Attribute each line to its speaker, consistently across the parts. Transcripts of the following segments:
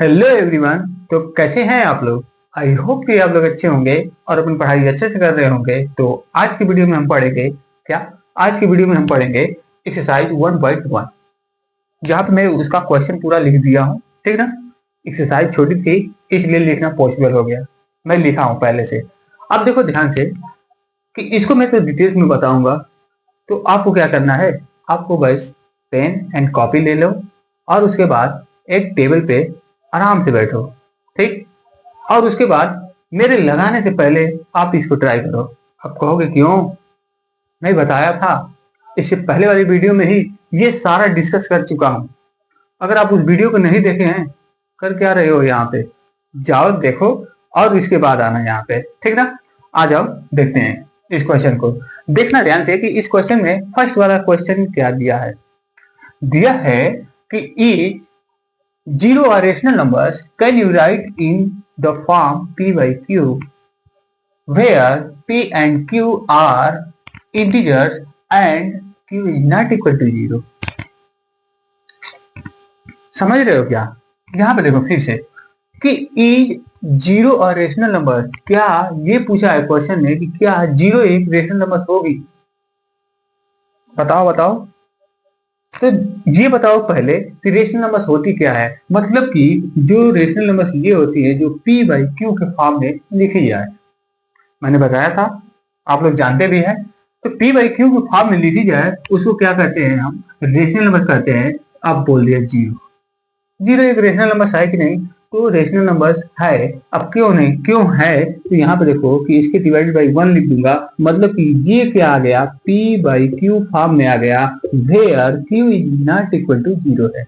Speaker 1: Hello everyone. तो कैसे हैं आप लोग? आई होप कि आप लोग अच्छे होंगे और अपनी पढ़ाई अच्छे से कर रहे होंगे। तो आज की वीडियो में हम पढ़ेंगे क्या? आज की वीडियो में हम पढ़ेंगे एक्सरसाइज 1.1, जहाँ पे मैं उसका क्वेश्चन पूरा लिख दिया हूँ। ठीक ना? एक्सरसाइज छोटी थी इसलिए लिखना पॉसिबल हो गया, मैं लिखा हूँ पहले से। अब देखो ध्यान से कि इसको मैं तो डिटेल्स में बताऊंगा, तो आपको क्या करना है, आपको बस पेन एंड कॉपी ले लो और उसके बाद एक टेबल पे आराम से बैठो। ठीक? और उसके बाद मेरे लगाने से पहले आप इसको ट्राई करो। आप कहोगे क्यों? मैं बताया था इससे पहले वाली वीडियो में ही ये सारा डिस्कस कर चुका हूं। अगर आप उस वीडियो को नहीं देखे हैं, कर क्या रहे हो यहाँ पे? जाओ देखो और इसके बाद आना यहाँ पे। ठीक ना? आ जाओ देखते हैं इस क्वेश्चन को। देखना ध्यान से कि इस क्वेश्चन में फर्स्ट वाला क्वेश्चन क्या दिया है। दिया है कि ई zero are rational numbers. Can you write in the form p by q where p and q are integers and q is not equal to zero? समझ रहे हो क्या? यहाँ पे देखो फिर से कि ई जीरो और रेशनल नंबर, क्या ये पूछा है क्वेश्चन में कि क्या जीरो एक रेशनल नंबर होगी? बताओ बताओ। तो ये बताओ पहले कि रेशनल नंबर्स होती क्या है। मतलब कि जो रेशनल नंबर्स ये होती है जो p बाई क्यू के फॉर्म में लिखी जाए। मैंने बताया था, आप लोग जानते भी हैं। तो p बाई क्यू के फॉर्म में लिखी जाए उसको क्या कहते हैं? हम रेशनल नंबर कहते हैं। अब बोल दिया जीरो। जीरो एक रेशनल नंबर है कि नहीं? तो रेशनल नंबर है। अब क्यों नहीं, क्यों है? तो यहाँ पे देखो कि इसके डिवाइडेड बाई 1 लिख दूंगा। मतलब कि ये क्या आ गया, p बाई क्यू फॉर्म में आ गया where q is not equal to zero है।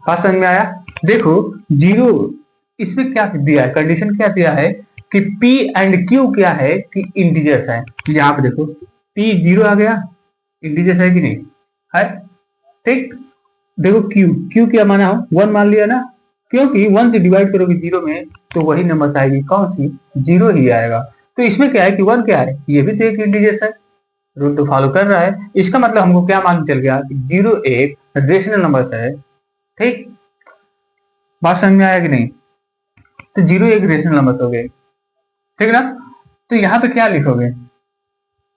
Speaker 1: बात समझ में आया? देखो जीरो, इसमें क्या दिया है, कंडीशन क्या दिया है कि p एंड q क्या है कि इंटीजर्स है। यहाँ पे देखो p जीरो आ गया, इंटीजर्स है कि नहीं है? ठीक। देखो क्यू, क्यू क्या माना हो, 1 मान लिया ना, क्योंकि 1 से डिवाइड करोगे जीरो में तो वही नंबर आएगी, कौन सी? जीरो ही आएगा। तो इसमें क्या है कि 1 क्या है, ये भी तो एक इंटीजर है, रूल तो फॉलो कर रहा है। इसका मतलब हमको क्या मालूम चल गया कि जीरो एक रेशनल नंबर है। ठीक? बात समझ में आया कि नहीं? तो जीरो एक रेशनल नंबर हो गए। ठीक ना? तो यहाँ पे क्या लिखोगे?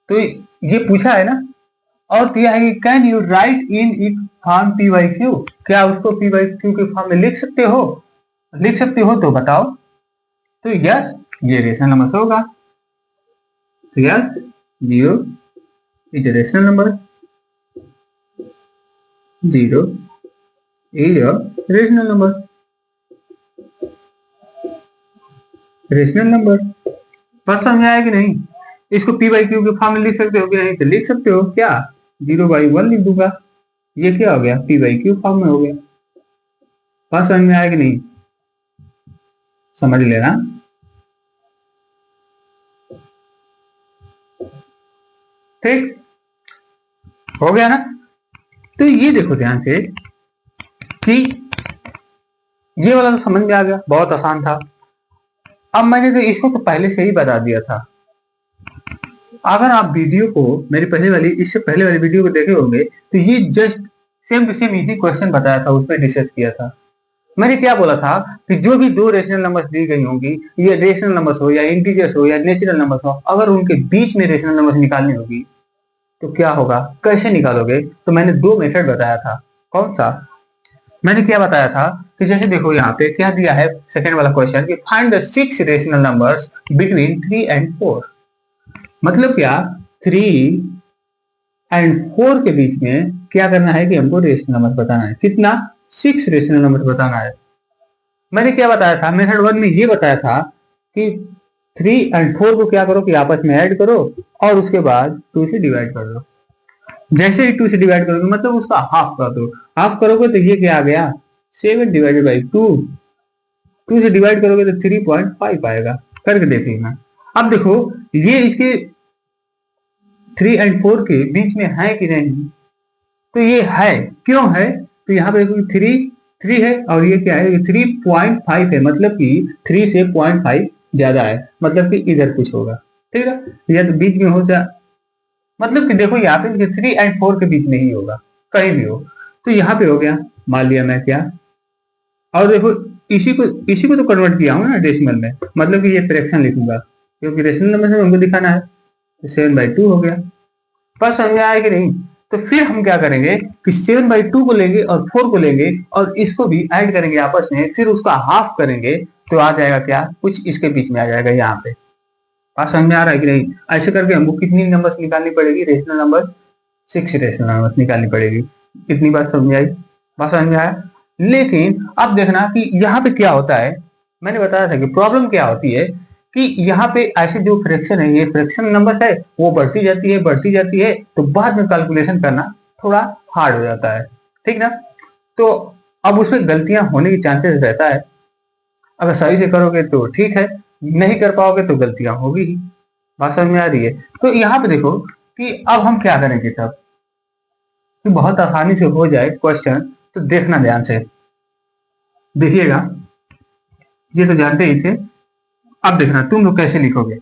Speaker 1: तो ये पूछा है ना, और दिया है कि can you right in it form P by Q, क्या उसको पी बाई क्यू के फॉर्म में लिख सकते हो? लिख सकते हो तो बताओ। तो यस, ये रेशनल नंबर होगा। तो yes, zero is rational number, zero is rational number, rational number. बात समझ में आया कि नहीं? इसको पी बाई क्यू के फॉर्म में लिख सकते हो कि नहीं? तो लिख सकते हो। क्या? जीरो बाई 1 लिख दूंगा, ये क्या हो गया, पी बाई क्यू फॉर्म में हो गया। बात समझ में आया कि नहीं? समझ लेना। ठीक हो गया ना? तो ये देखो ध्यान से कि ये वाला तो समझ में आ गया, बहुत आसान था। अब मैंने तो इसको तो पहले से ही बता दिया था। अगर आप वीडियो को मेरी पहले वाली, इससे पहले वाली वीडियो को देखे होंगे तो ये जस्ट सेम टू सेम इसी क्वेश्चन बताया था, उसमें डिस्कस किया था। मैंने क्या बोला था कि जो भी दो रेशनल नंबर्स दी गई होंगी, ये रेशनल नंबर्स हो या इंटीजर्स हो या नेचुरल नंबर्स हो, अगर उनके बीच में रेशनल नंबर्स निकालनी होगी तो क्या होगा, कैसे निकालोगे? तो मैंने दो मेथड बताया था। कौन सा? मैंने क्या बताया था कि जैसे देखो यहाँ पे क्या दिया है, सेकंड वाला क्वेश्चन कि find the 6 rational numbers between 3 and 4। मतलब क्या, 3 एंड 4 के बीच में क्या करना है कि हमको रेशनल नंबर बताना है। कितना? 6 रेशनल नंबर बताना है। मैंने क्या बताया था, मेथड 1 में ये बताया था कि 3 एंड 4 को क्या करो कि आपस में ऐड करो और उसके बाद 2 से डिवाइड कर दो। जैसे ही 2 से डिवाइड करोगे मतलब उसका हाफ कर दो। हाफ करोगे तो ये क्या आ गया, 7 डिवाइडेड बाई 2। 2 से डिवाइड करोगे तो 3.5 आएगा। करके देख लेना। अब देखो ये इसके 3 एंड 4 के बीच में है कि नहीं? तो ये है। क्यों है? तो यहाँ पे देखो 3 है और ये क्या है, 3.5 है। मतलब कि 3 से 0.5 ज्यादा है, मतलब कि इधर कुछ होगा। ठीक है? या तो बीच में हो जाए, मतलब कि देखो यहाँ पे 3 एंड 4 के बीच में ही होगा, कहीं भी हो। तो यहाँ पे हो गया, मान लिया मैं क्या। और देखो इसी को तो कन्वर्ट किया हूँ ना डेसिमल में, मतलब कि ये फ्रैक्शन लिखूंगा क्योंकि रेशनल नंबर से हमको दिखाना है। तो 7/2 हो गया। बस समझ में आया कि नहीं? तो फिर हम क्या करेंगे कि 7/2 को लेंगे और 4 को लेंगे और इसको भी ऐड करेंगे आपस में, फिर उसका हाफ करेंगे तो आ जाएगा क्या, कुछ इसके बीच में आ जाएगा यहाँ पे। बात समझ में आ रहा है कि नहीं? ऐसे करके हमको कितनी नंबर्स निकालनी पड़ेगी, रेशनल नंबर 6 रेशनल नंबर्स निकालनी पड़ेगी। कितनी बात समझ आई? बात समझ में आया? लेकिन अब देखना कि यहाँ पे क्या होता है। मैंने बताया था कि प्रॉब्लम क्या होती है कि यहाँ पे ऐसे जो फ्रैक्शन है, ये फ्रैक्शन नंबर है, वो बढ़ती जाती है, तो बाद में कैलकुलेशन करना थोड़ा हार्ड हो जाता है, ठीक ना? तो अब उसमें गलतियां होने की चांसेस रहता है। अगर सही से करोगे तो ठीक है, नहीं कर पाओगे तो गलतियां होगी ही। बात समझ में आ रही है? तो यहाँ पे देखो कि अब हम क्या करेंगे तब कि बहुत आसानी से हो जाए क्वेश्चन, तो देखना ध्यान से देखिएगा। ये तो जानते ही थे, अब देखना तुम लोग कैसे लिखोगे।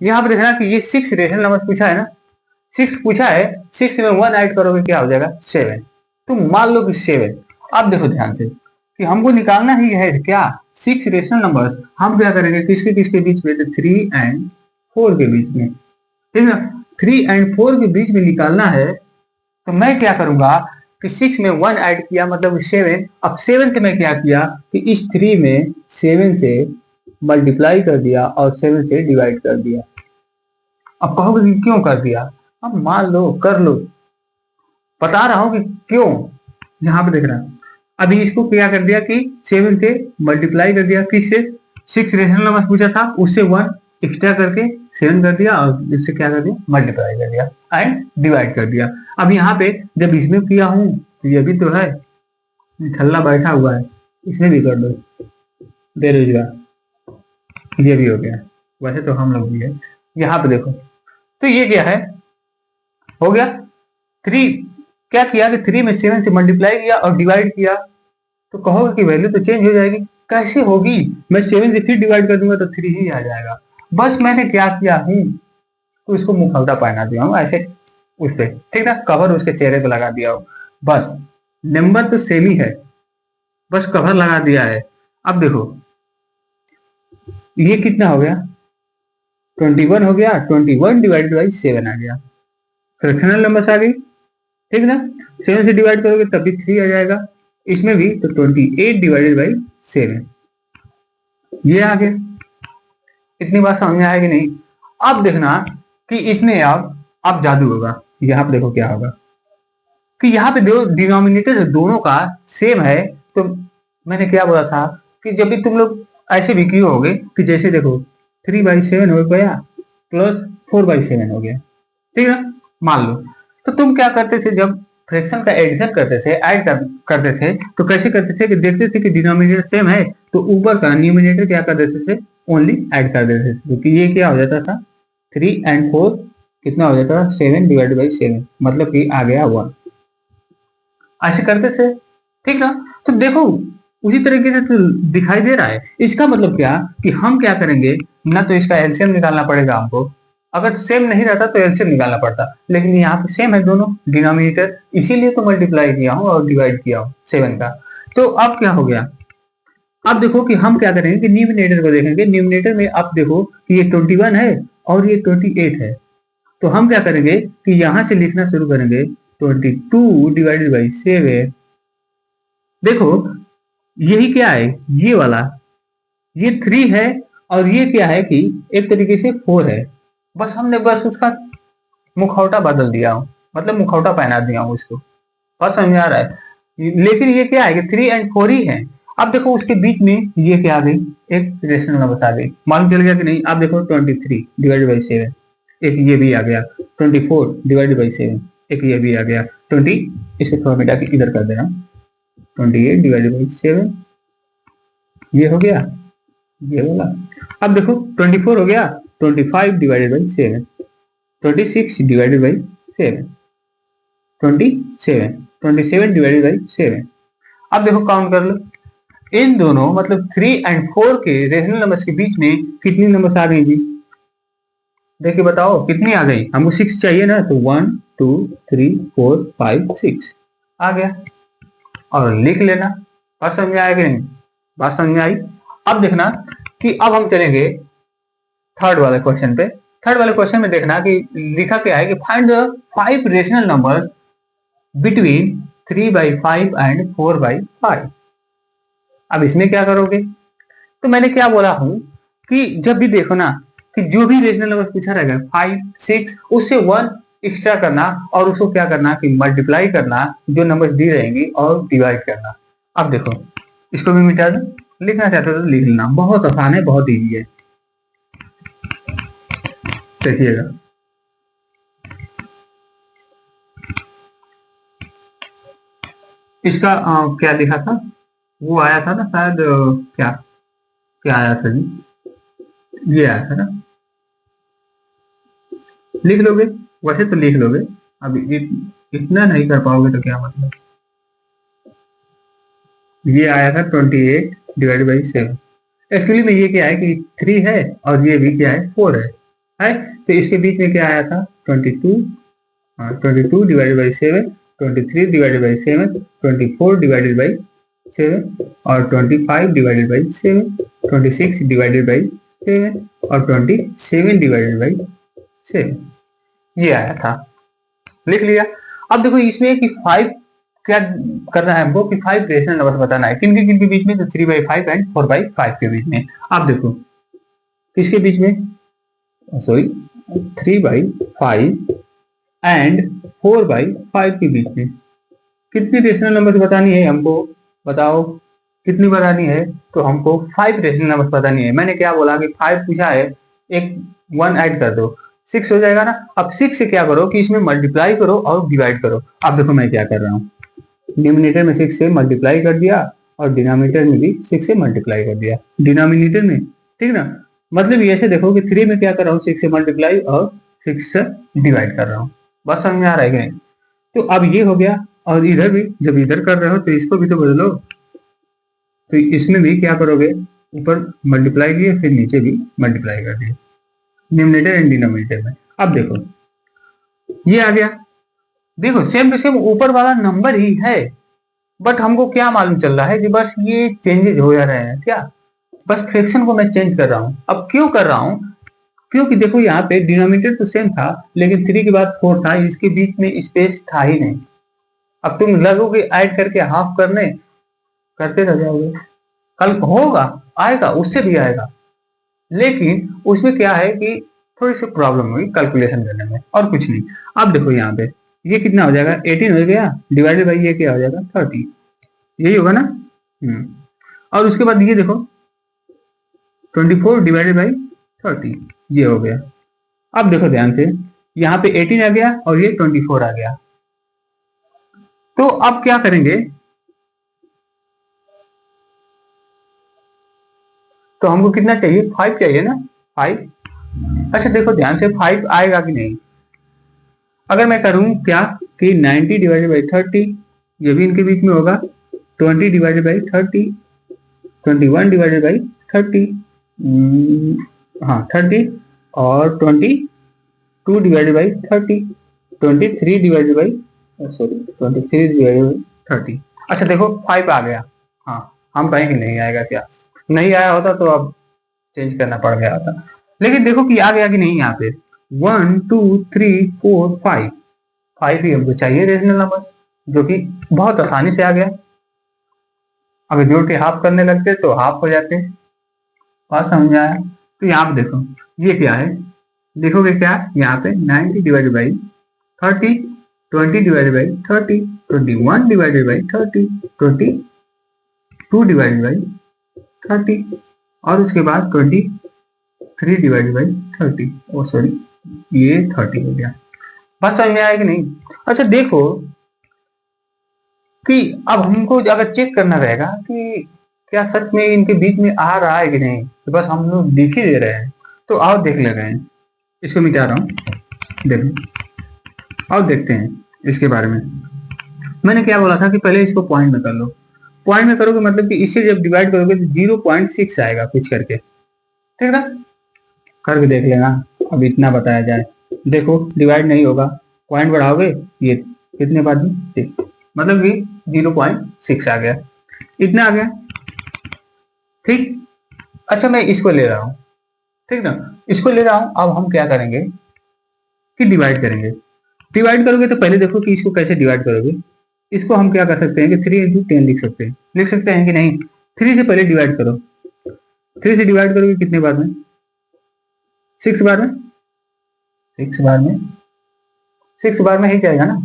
Speaker 1: यहाँ पे देखना कि ये 6 रेशनल नंबर पूछा है ना, 6 पूछा है, 6 में 1 ऐड करोगे क्या हो जाएगा 7। तुम मान लो कि 7। अब देखो ध्यान से कि हमको निकालना ही है क्या 6 रेशनल नंबर्स। हम क्या करेंगे, किसके किसके बीच में, 3 एंड 4 के बीच में, ठीक है। 3 एंड 4 के बीच में निकालना है, तो मैं क्या करूंगा कि 6 में 1 ऐड किया मतलब 7। अब 7 से मैं क्या किया कि इस 3 में 7 से मल्टीप्लाई कर दिया और 7 से डिवाइड कर दिया। अब कहोगे कि क्यों कर दिया? अब मान लो, कर लो, बता रहा हूं कि क्यों। यहां पे देख रहा अभी इसको क्या कर दिया कि 7 से मल्टीप्लाई कर दिया, किससे, 6 रेशनल नंबर पूछा था उससे 1 एक्स्ट्रा करके 7 कर दिया और इससे क्या कर दिया, मल्टीप्लाई कर दिया एंड डिवाइड कर दिया। अब यहाँ पे जब इसमें किया हूं तो ये भी तो है, छल्ला बैठा हुआ है, इसमें भी कर दो, बेरोजगार, ये भी हो गया। वैसे तो हम लोग भी है। यहाँ पे देखो तो ये क्या है, हो गया 3। क्या किया कि 3 में 7 से मल्टीप्लाई किया और डिवाइड किया, तो कहोगे कि वैल्यू तो चेंज हो जाएगी। कैसे होगी? मैं 7 से फिर डिवाइड कर दूंगा तो 3 ही आ जाएगा। बस मैंने क्या किया हूं, तो इसको मुखौटा पहना दिया हूं ऐसे उस पे, ठीक ना, कवर उसके चेहरे पे लगा दिया हो। बस नंबर तो सेम ही है, बस कवर लगा दिया है। अब देखो ये कितना हो गया, 21 हो गया। 21 डिवाइडेड बाई 7 आ गया, फ्रैक्शनल नंबर आ गई, ठीक ना। 7 से डिवाइड करोगे तब भी 3 आ जाएगा, इसमें भी तो 28 डिवाइडेड बाई 7 ये आ गया। इतनी बात समझ में आएगी नहीं? अब देखना कि इसमें अब जादू होगा। यहाँ पे देखो क्या होगा कि यहाँ पे जो डिनोमिनेटर दोनों का सेम है, तो मैंने क्या बोला था कि जब भी तुम लोग ऐसे भी किए होगे कि जैसे देखो 3/7 हो गया प्लस 4/7 हो गया, ठीक है, मान लो। तो तुम क्या करते थे जब फ्रैक्शन का एडिशन करते थे, ऐड करते थे, तो कैसे करते थे कि देखते थे कि डिनोमिनेटर सेम है तो ऊपर का न्यूमिनेटर क्या कर देते थे, ओनली ऐड कर देते थे, क्योंकि ये क्या हो जाता था 3 एंड 4 कितना हो जाता था 7 डिवाइडेड बाई 7, मतलब कि आ गया 1। ऐसे करते थे, ठीक ना। तो देखो उसी तरीके से तो दिखाई दे रहा है। इसका मतलब क्या कि हम क्या करेंगे ना, तो इसका एलसीएम निकालना पड़ेगा हमको। अगर सेम नहीं रहता तो एलसीएम निकालना पड़ता, लेकिन यहाँ पे सेम है दोनों डिनोमिनेटर, इसीलिए तो मल्टीप्लाई किया हूँ और डिवाइड किया हूँ 7 का। तो अब क्या हो गया, अब देखो कि हम क्या करेंगे कि न्यूमिनेटर को देखेंगे। न्यूमिनेटर में अब देखो कि ये 21 है और ये 28 है, तो हम क्या करेंगे कि यहां से लिखना शुरू करेंगे 22 डिवाइडेड बाई 7। देखो यही क्या है, ये वाला, ये 3 है और ये क्या है कि एक तरीके से 4 है। बस हमने बस उसका मुखौटा बदल दिया हूं, मतलब मुखौटा पहना दिया हूं उसको। बस समझ में आ रहा है? लेकिन ये क्या है कि 3 एंड 4 ही है। अब देखो उसके बीच में ये क्या आ गई, एक रेशनल नंबर आ गई, मालूम चल गया कि नहीं? आप देखो 23 डिवाइडेड बाई 7, एक ये भी आ गया। 24 डिवाइडेड बाई 7, एक ये भी आ गया। 20, इसको थोड़ा मिटा के इधर कर देना, 28 डिवाइडेड बाई 7 ये हो गया, ये वाला। अब देखो 24 हो गया, 25 divided by 7, 26 divided by 7, 27 divided by 7। अब देखो काउंट कर लो, इन दोनों मतलब 3 एंड 4 के रेशनल नंबर्स के बीच में कितनी नंबर्स आ गई जी? देखिए बताओ कितनी आ गई, हमको 6 चाहिए ना, तो 1 2 3 4 5 6 आ गया। और लिख लेना बात समझ में आया कि नहीं? बात समझ में आई? अब देखना कि अब हम चलेंगे थर्ड वाले क्वेश्चन पे। थर्ड वाले क्वेश्चन में देखना कि लिखा क्या है कि find the 5 rational numbers between 3/5 and 4/5। अब इसमें क्या करोगे? तो मैंने क्या बोला हूं कि जब भी देखो ना कि जो भी रेशनल नंबर पूछा रहेगा 5, 6 उससे 1 एक्स्ट्रा करना और उसको क्या करना कि मल्टीप्लाई करना जो नंबर दी रहेंगी और डिवाइड करना। अब देखो इसको भी मिटा दो, लिखना चाहते हो तो लिख लेना, बहुत आसान है, बहुत इजी है। देखिएगा इसका क्या लिखा था, वो आया था ना शायद, क्या क्या आया था जी, ये आया था ना, लिख लोगे, वैसे तो लिख लोगे, अब इतना नहीं कर पाओगे तो क्या मतलब। ये आया था 28/7। एक्चुअली में ये क्या है कि 3 है और ये भी क्या है 4 है? तो इसके बीच में क्या आया था 22, 22/7, 23/7, 24/7 और 25/7, 26/7 और 27/7 ये आया था, लिख लिया। अब देखो इसमें कि 5 क्या करना है हमको कि 5 रेशनल नंबर्स बताना है, किन के बीच में, तो 3/5 एंड 4/5 के बीच में। अब देखो किसके बीच में, सॉरी 3/5 एंड 4/5 के बीच में कितनी रेशनल नंबर्स बतानी है हमको, बताओ कितनी बतानी है? तो हमको 5 रेशनल नंबर्स बतानी है। मैंने क्या बोला कि 5 पूछा है, एक 1 ऐड कर दो, 6 हो जाएगा ना। अब 6 से क्या करो कि इसमें मल्टीप्लाई करो और डिवाइड करो। अब देखो मैं क्या कर रहा हूँ, डिनोमिनेटर में 6 से मल्टीप्लाई कर दिया और डिनोमिनेटर में भी 6 से मल्टीप्लाई कर दिया, डिनोमिनेटर में, ठीक ना। मतलब ये ऐसे देखो कि 3 में क्या कर रहा हूँ, 6 से मल्टीप्लाई और 6 से डिवाइड कर रहा हूँ। बस समझ में आ रहा है कि नहीं? तो अब ये हो गया, और इधर भी जब इधर कर रहे हो तो इसको भी तो बदलो, तो इसमें भी क्या करोगे, ऊपर मल्टीप्लाई किए फिर नीचे भी मल्टीप्लाई कर दिए, न्यूमरेटर एंड डिनोमिनेटर में। अब देखो ये आ गया, देखो सेम टू सेम ऊपर वाला नंबर ही है, बट हमको क्या मालूम चल रहा है कि बस ये चेंजेस हो जा रहे हैं क्या, बस फ्रैक्शन को मैं चेंज कर रहा हूँ। अब क्यों कर रहा हूँ, क्योंकि देखो यहाँ पे डिनोमिनेटर तो सेम था लेकिन 3 के बाद 4 था, इसके बीच में स्पेस था ही नहीं। अब तुम लगोगे ऐड करके हाफ करने, करते रह जाओगे, कल होगा, आएगा, उससे भी आएगा, लेकिन उसमें क्या है कि थोड़ी सी प्रॉब्लम हुई कैलकुलेशन करने में, और कुछ नहीं। अब देखो यहाँ पे ये कितना हो जाएगा, 18 हो गया, डिवाइडेड बाई ये क्या हो जाएगा 30, यही होगा ना। और उसके बाद ये देखो 24/30 ये हो गया। अब देखो ध्यान से, यहाँ पे 18 आ गया और ये 24 आ गया। तो अब क्या करेंगे, तो हमको कितना चाहिए, 5 चाहिए ना, 5। अच्छा देखो ध्यान से 5 आएगा कि नहीं। अगर मैं करूं क्या कि 90/30, ये भी इनके बीच में होगा, 20/30, 21/30, हाँ 30 और 22/30, 23/30। अच्छा देखो 5 आ गया, हाँ हम कहें कि नहीं आएगा, क्या नहीं आया होता तो अब चेंज करना पड़ गया होता, लेकिन देखो कि आ गया कि नहीं। यहाँ पे 1 2 3 4 5, 5 ही हमको चाहिए रेशनल नंबर, जो कि बहुत आसानी से आ गया। अगर जोड़ के हाफ करने लगते तो हाफ हो जाते। बात समझ में आया? तो यहाँ पे देखो ये क्या है, देखोगे क्या यहाँ पे 90/30, 20/30, 21/30, 22/30 और उसके बाद 23/30, ओ सॉरी ये 30 हो गया। बात समझ में आया कि नहीं? अच्छा देखो कि अब हमको अगर चेक करना रहेगा कि क्या सच में इनके बीच में आ रहा है कि नहीं, तो बस हम लोग लिख ही दे रहे हैं। तो आओ देख ले रहे हैं, इसको मिटा रहा हूँ, देखो आओ देखते हैं इसके बारे में। मैंने क्या बोला था कि पहले इसको पॉइंट में कर लो, पॉइंट में करोगे मतलब कि इससे जब डिवाइड करोगे तो 0.6 आएगा कुछ करके, ठीक ना, करके देख लेना। अब इतना बताया जाए, देखो डिवाइड नहीं होगा, पॉइंट बढ़ाओगे ये कितने बाद में, मतलब कि 0.6 आ गया। इतना आ गया, ठीक। अच्छा मैं इसको ले रहा हूँ, ठीक ना, इसको ले रहा हूँ। अब हम क्या करेंगे कि डिवाइड करेंगे। डिवाइड करोगे तो पहले देखो कि इसको कैसे डिवाइड करोगे। इसको हम क्या कर सकते हैं कि 3 × 10 लिख सकते हैं कि नहीं। 3 से पहले डिवाइड करो। 3 से डिवाइड करोगे कितने बार में? 6 बार में। 6 बार में, 6 बार में ही जाएगा ना,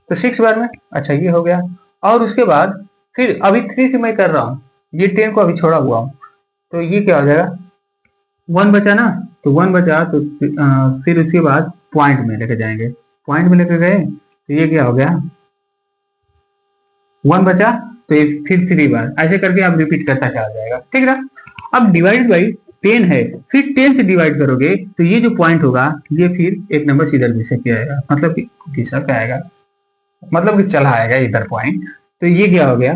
Speaker 1: तो 6 बार में। अच्छा ये हो गया। और उसके बाद फिर अभी 3 से मैं कर रहा हूँ, ये 10 को अभी छोड़ा हुआ हूँ, तो ये क्या हो जाएगा, 1 बचा ना, तो 1 बचा तो फिर उसके बाद पॉइंट में लेके जाएंगे। पॉइंट में लेके गए तो ये क्या हो गया, 1 बचा तो ये फिर 3 बार, ऐसे करके आप रिपीट करता चला जाएगा, ठीक ना। अब डिवाइड बाई 10 है, फिर 10 से डिवाइड करोगे तो ये जो पॉइंट होगा ये फिर एक नंबर सीधा पीछे किया आएगा, मतलब कि घिसक आएगा, मतलब कि चला आएगा इधर पॉइंट। तो ये क्या हो गया,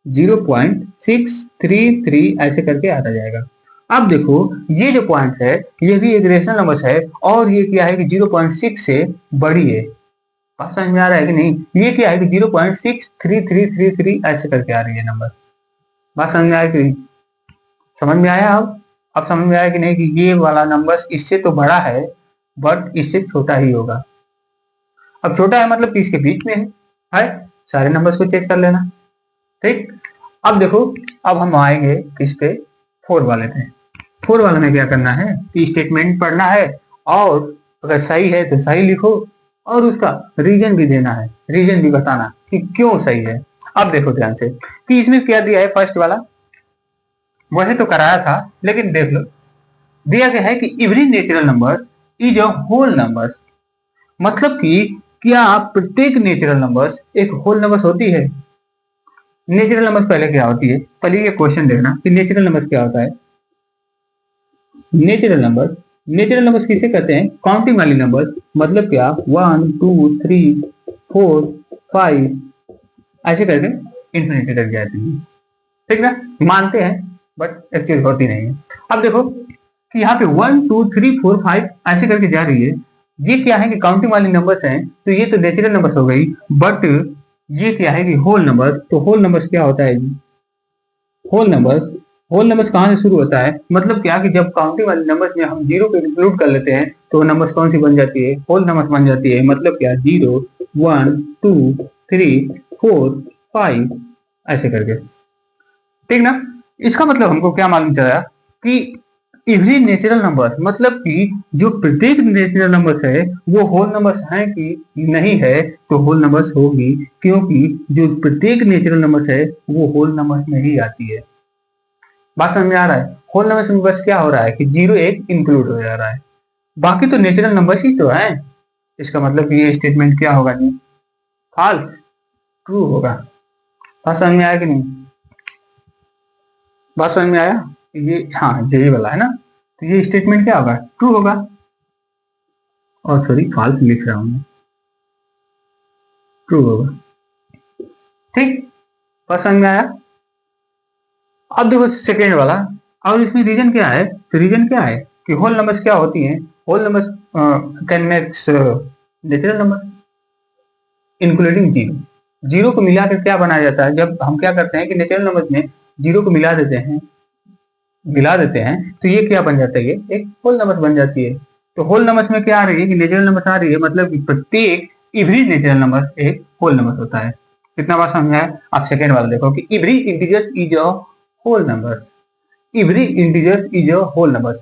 Speaker 1: 0.633 ऐसे करके आता जाएगा। अब देखो ये जो पॉइंट है ये भी एक रेशनल नंबर है, और ये क्या है कि 0.6 से बड़ी है। बात समझ में आ रहा है कि नहीं? ये क्या है कि 0.63333 ऐसे करके आ रही है नंबर। बात समझ में आया कि नहीं? समझ में आया? अब समझ में आया कि नहीं कि ये वाला नंबर इससे तो बड़ा है बट इससे छोटा ही होगा। अब छोटा है मतलब कि इसके बीच में है। सारे नंबर्स को चेक कर लेना, ठीक। अब देखो, अब हम आएंगे इस पे 4 वाले पे। 4 वाले में क्या करना है कि स्टेटमेंट पढ़ना है, और अगर सही है तो सही लिखो, और उसका रीजन भी देना है, रीजन भी बताना कि क्यों सही है। अब देखो ध्यान से कि इसमें क्या दिया है। फर्स्ट वाला वैसे तो कराया था, लेकिन देख लो, दिया गया है कि every natural number is a whole number. मतलब कि क्या प्रत्येक नेचुरल नंबर एक होल नंबर होती है? नेचुरल नंबर पहले क्या होती है, पहले ये क्वेश्चन देखना कि नेचुरल नंबर क्या होता है। नेचुरल नंबर किसे कहते हैं? काउंटिंग वाली नंबर। मतलब क्या, 1 2 3 4 5 ऐसे करके इंफिनिटी तक जाती है, ठीक ना। मानते हैं बट एक्चुअली होती नहीं है। अब देखो कि यहाँ पे 1 2 3 4 5 ऐसे करके जा रही है। ये क्या है कि काउंटिंग वाली नंबर्स हैं, तो ये तो नेचुरल नंबर्स हो गई। बट ये क्या है कि होल नंबर्स। तो होल नंबर्स क्या होता है जी? होल नंबर्स कहाँ से शुरू होता है? मतलब क्या कि जब काउंटिंग वाले नंबर्स में हम 0 को इंक्लूड कर लेते हैं तो नंबर्स कौन सी बन जाती है? होल नंबर्स बन जाती है। मतलब क्या, 0 1 2 3 4 5 ऐसे करके, ठीक ना। इसका मतलब हमको क्या मालूम चला कि एवरी नेचुरल नंबर, मतलब कि जो प्रत्येक नेचुरल नंबर है वो होल नंबर्स है कि नहीं है? तो होल नंबर्स होगी, क्योंकि जो प्रत्येक नेचुरल नंबर्स है वो होल नंबर्स में ही आती है। बात समझ में आ रहा है? होल नंबर्स में बस क्या हो रहा है कि 0 एक इंक्लूड हो जा रहा है, बाकी तो नेचुरल नंबर्स ही तो है। इसका मतलब कि ये स्टेटमेंट क्या होगा जी? फॉल्स, ट्रू होगा। बात समझ में आया कि नहीं? बात समझ में आया? ये हाँ यही वाला है ना, तो ये स्टेटमेंट क्या होगा? ट्रू होगा। और सॉरी फॉल्स लिख रहा हूं मैं, ट्रू होगा, ठीक। बात समझ में आया? अब देखो सेकेंड वाला, और इसमें रीजन क्या है? तो रीजन क्या है कि होल नंबर्स क्या होती हैं? Whole numbers can makes natural number including 0। 0 को मिलाकर क्या बनाया जाता है? जब हम क्या करते हैं कि नेचुरल नंबर्स में 0 को मिला देते हैं तो ये क्या बन जाता है? ये एक होल नंबर बन जाती है। तो होल नंबर्स में क्या आ रही है कि नेचुरल नंबर आ रही है, मतलब कि प्रत्येक एवरी नेचुरल नंबर एक होल नंबर होता है। कितना बार समझ आया? आप सेकेंड वाला देखो कि every integer is a whole number. Every integer is a whole number.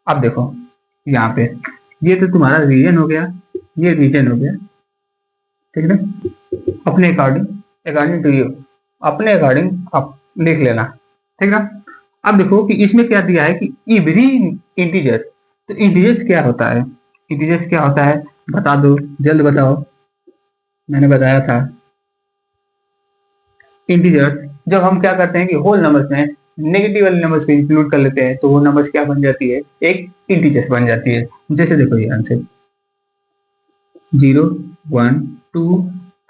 Speaker 1: अब देखो यहाँ पे ये तो तुम्हारा रीजन हो गया, ये रीजन हो गया, ठीक है। अपने अकॉर्डिंग टू यू, अपने अकॉर्डिंग आप लिख लेना, ठीक ना। अब देखो कि इसमें क्या दिया है कि एवरी इंटीजर। तो इंटीजर्स क्या होता है? इंटीजर्स क्या होता है बता दो, जल्द बताओ। मैंने बताया था इंटीजर जब हम क्या करते हैं कि होल नंबर्स में नेगेटिव वाले नंबर्स को इंक्लूड कर लेते हैं तो वो नंबर्स क्या बन जाती है? एक इंटीजर्स बन जाती है। जैसे देखो ये आंसर 0 1 2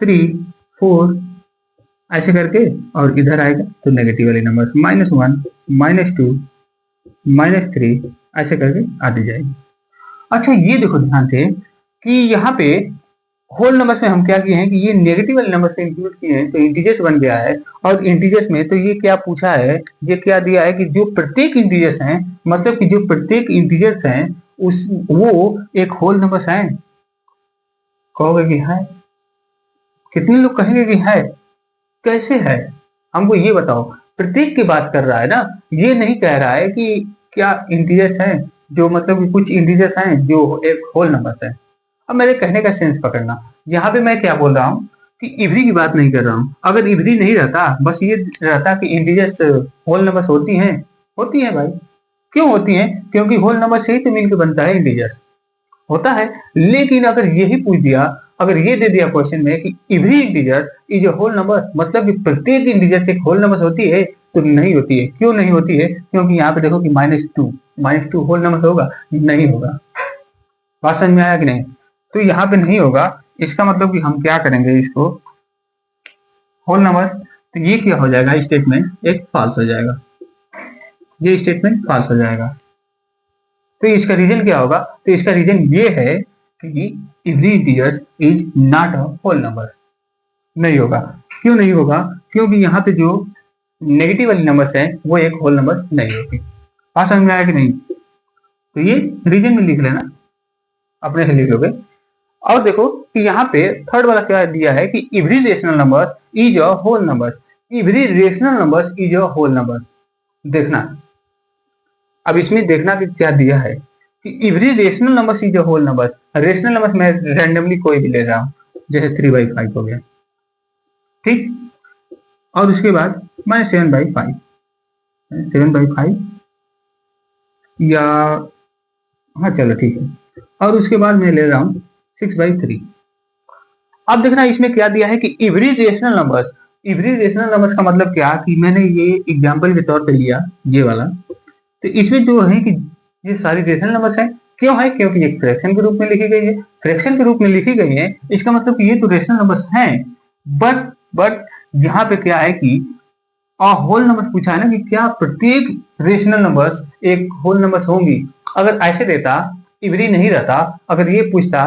Speaker 1: 3 4 ऐसे करके, और इधर आएगा तो नेगेटिव वाले नंबर्स -1 -2 -3 ऐसे करके आती जाएगी। अच्छा ये देखो ध्यान से कि यहाँ पे होल नंबर्स में हम क्या किए हैं कि ये नेगेटिव वाले नंबर से इंक्लूड किए हैं, तो इंटीजर्स बन गया है। और इंटीजर्स में तो ये क्या पूछा है, ये क्या दिया है कि जो प्रत्येक इंटीजर्स हैं, मतलब कि जो प्रत्येक इंटीजर्स हैं उस वो एक होल नंबर्स हैं। कहोगे कि है, कितने लोग कहेंगे कि है, कैसे है, हमको ये बताओ। प्रत्येक की बात कर रहा है ना, ये नहीं कह रहा है कि क्या इंटीजर्स हैं, जो मतलब कि कुछ इंटीजर्स हैं जो एक होल नंबर है। अब मेरे कहने का सेंस पकड़ना, यहाँ पे मैं क्या बोल रहा हूँ कि इवरी की बात नहीं कर रहा हूँ। अगर इवरी नहीं रहता, बस ये रहता कि इंटीजर्स होल नंबर्स होती हैं भाई। क्यों होती हैं? क्योंकि होल नंबर से ही तो मिलकर बनता है इंटीजर्स, होता है। लेकिन अगर यही पूछ दिया, अगर ये दे दिया क्वेश्चन में कि every integer is a whole number, मतलब कि प्रत्येक इंटीजर एक होल नंबर होती है, तो नहीं होती है। क्यों नहीं होती है? क्योंकि यहाँ पे देखो कि -2 होल नंबर होगा? नहीं होगा। बात समझ में आया कि नहीं? तो यहाँ पे नहीं होगा। इसका मतलब कि हम क्या करेंगे, इसको होल नंबर, तो ये क्या हो जाएगा, स्टेटमेंट एक फॉल्स हो जाएगा, ये स्टेटमेंट फॉल्स हो जाएगा। तो इसका रीजन क्या होगा? तो इसका रीजन ये है कि every integer is not a whole number, नहीं होगा। क्यों नहीं होगा? क्योंकि यहाँ पे जो नेगेटिव वाली नंबर्स है वो एक होल नंबर नहीं होती। बात समझ में आया कि नहीं? तो ये रीजन में लिख लेना, अपने से लिख लोगे। और देखो कि यहाँ पे थर्ड वाला क्या दिया है कि every rational number is a whole number, every rational number is a whole number. देखना, अब इसमें देखना कि क्या दिया है कि every rational number is a whole number. Rational number मैं रैंडमली कोई भी ले रहा हूँ, जैसे 3/5 हो गया, ठीक। और उसके बाद माइनस 7/5 या, हाँ चलो ठीक है। और उसके बाद मैं ले रहा हूँ 6/3। अब देखना इसमें क्या दिया है कि every rational numbers, every rational numbers का मतलब क्या कि मैंने ये एग्जांपल के तौर पे लिया ये वाला, तो इसमें जो है कि ये सारी रेशनल नंबर्स हैं। क्यों है? क्योंकि ये फ्रैक्शन के रूप में लिखी गई है, फ्रैक्शन के रूप में लिखी गई है, इसका मतलब कि ये तो रेशनल नंबर्स हैं। बट यहाँ पे क्या है कि होल नंबर पूछा है ना, कि क्या प्रत्येक रेशनल नंबर्स एक होल नंबर्स होंगी। अगर ऐसे देता, इवरी नहीं रहता, अगर ये पूछता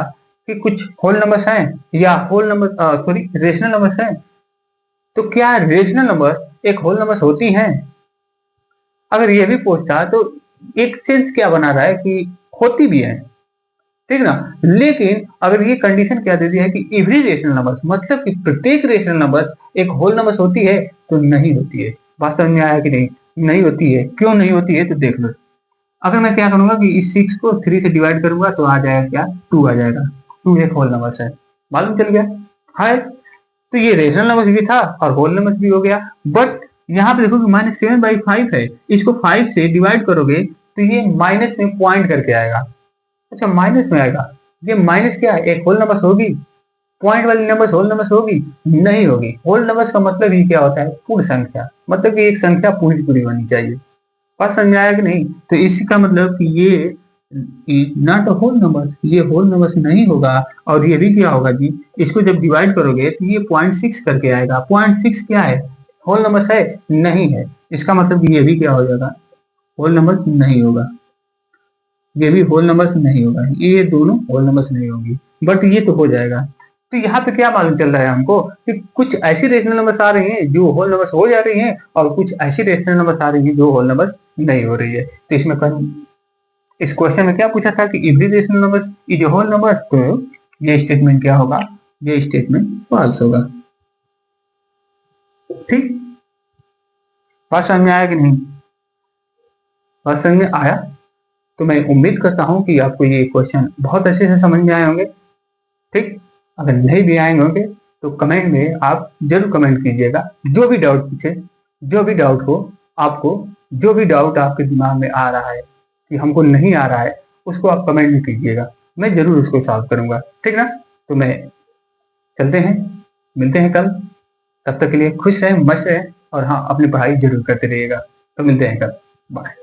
Speaker 1: कि कुछ होल नंबर्स हैं या whole number sorry rational numbers हैं, तो क्या रेशनल नंबर एक होल नंबर्स होती हैं? अगर ये भी पूछता तो एक सेंस क्या बना रहा है कि होती भी है, ठीक ना। लेकिन अगर ये कंडीशन क्या दे दी है कि एवरी रेशनल नंबर, मतलब कि प्रत्येक रेशनल नंबर एक होल नंबर होती है, तो नहीं होती है। बात समझ में आया कि नहीं? नहीं होती है। क्यों नहीं होती है? तो देख लो। अगर मैं क्या करूंगा कि इस 6 को 3 से डिवाइड करूंगा तो आ जाएगा क्या, 2 आ जाएगा। 2 एक होल नंबर है, मालूम चल गया है। तो ये रेशनल नंबर भी था और होल नंबर भी हो गया। बट यहाँ पे देखो कि -7/5 है, इसको 5 से डिवाइड करोगे तो ये माइनस में पॉइंट करके आएगा। अच्छा, माइनस में आएगा। ये माइनस क्या है, एक होल नंबर होगी? पॉइंट वाली नंबर होल नंबर होगी? नहीं होगी। होल नंबर का मतलब ही क्या होता है, पूर्ण संख्या, मतलब कि एक संख्या पूरी पूरी होनी चाहिए। बात समझ आया कि नहीं? तो इसका मतलब कि ये नॉट अ होल नंबर, ये होल नंबर नहीं होगा। और ये भी क्या होगा जी, इसको जब डिवाइड करोगे तो ये 0.6 करके आएगा। 0.6 क्या है, होल नंबर है? नहीं है। इसका मतलब ये भी क्या हो जाएगा, होल नंबर नहीं होगा। ये भी होल नंबर नहीं होगा, ये दोनों होल नंबर नहीं होंगी। बट ये तो हो जाएगा। तो यहाँ पे क्या मालूम चल रहा है हमको कि कुछ ऐसी रेशनल नंबर्स आ रही हैं जो होल नंबर्स हो जा रही हैं, और कुछ ऐसी रेशनल नंबर्स आ रही हैं जो होल नंबर्स नहीं हो रही है। तो इसमें इस क्वेश्चन में क्या पूछा था कि every rational numbers is whole number, तो ये स्टेटमेंट क्या होगा, ये स्टेटमेंट फॉल्स होगा। ठीक, बात समझ में आया कि नहीं? बात समझ में आया? तो मैं उम्मीद करता हूं कि आपको ये क्वेश्चन बहुत अच्छे से समझ में आए होंगे। ठीक, अगर नहीं भी आए होंगे तो कमेंट में आप जरूर कमेंट कीजिएगा। जो भी डाउट पूछे, जो भी डाउट हो आपको, जो भी डाउट आपके दिमाग में आ रहा है कि हमको नहीं आ रहा है, उसको आप कमेंट में कीजिएगा, मैं जरूर उसको सॉल्व करूंगा। ठीक ना? तो मैं चलते हैं, मिलते हैं कल। तब तक के लिए खुश रहें, मस्त रहें, और हाँ, अपनी पढ़ाई जरूर करते रहिएगा। तो मिलते हैं कल, बाय।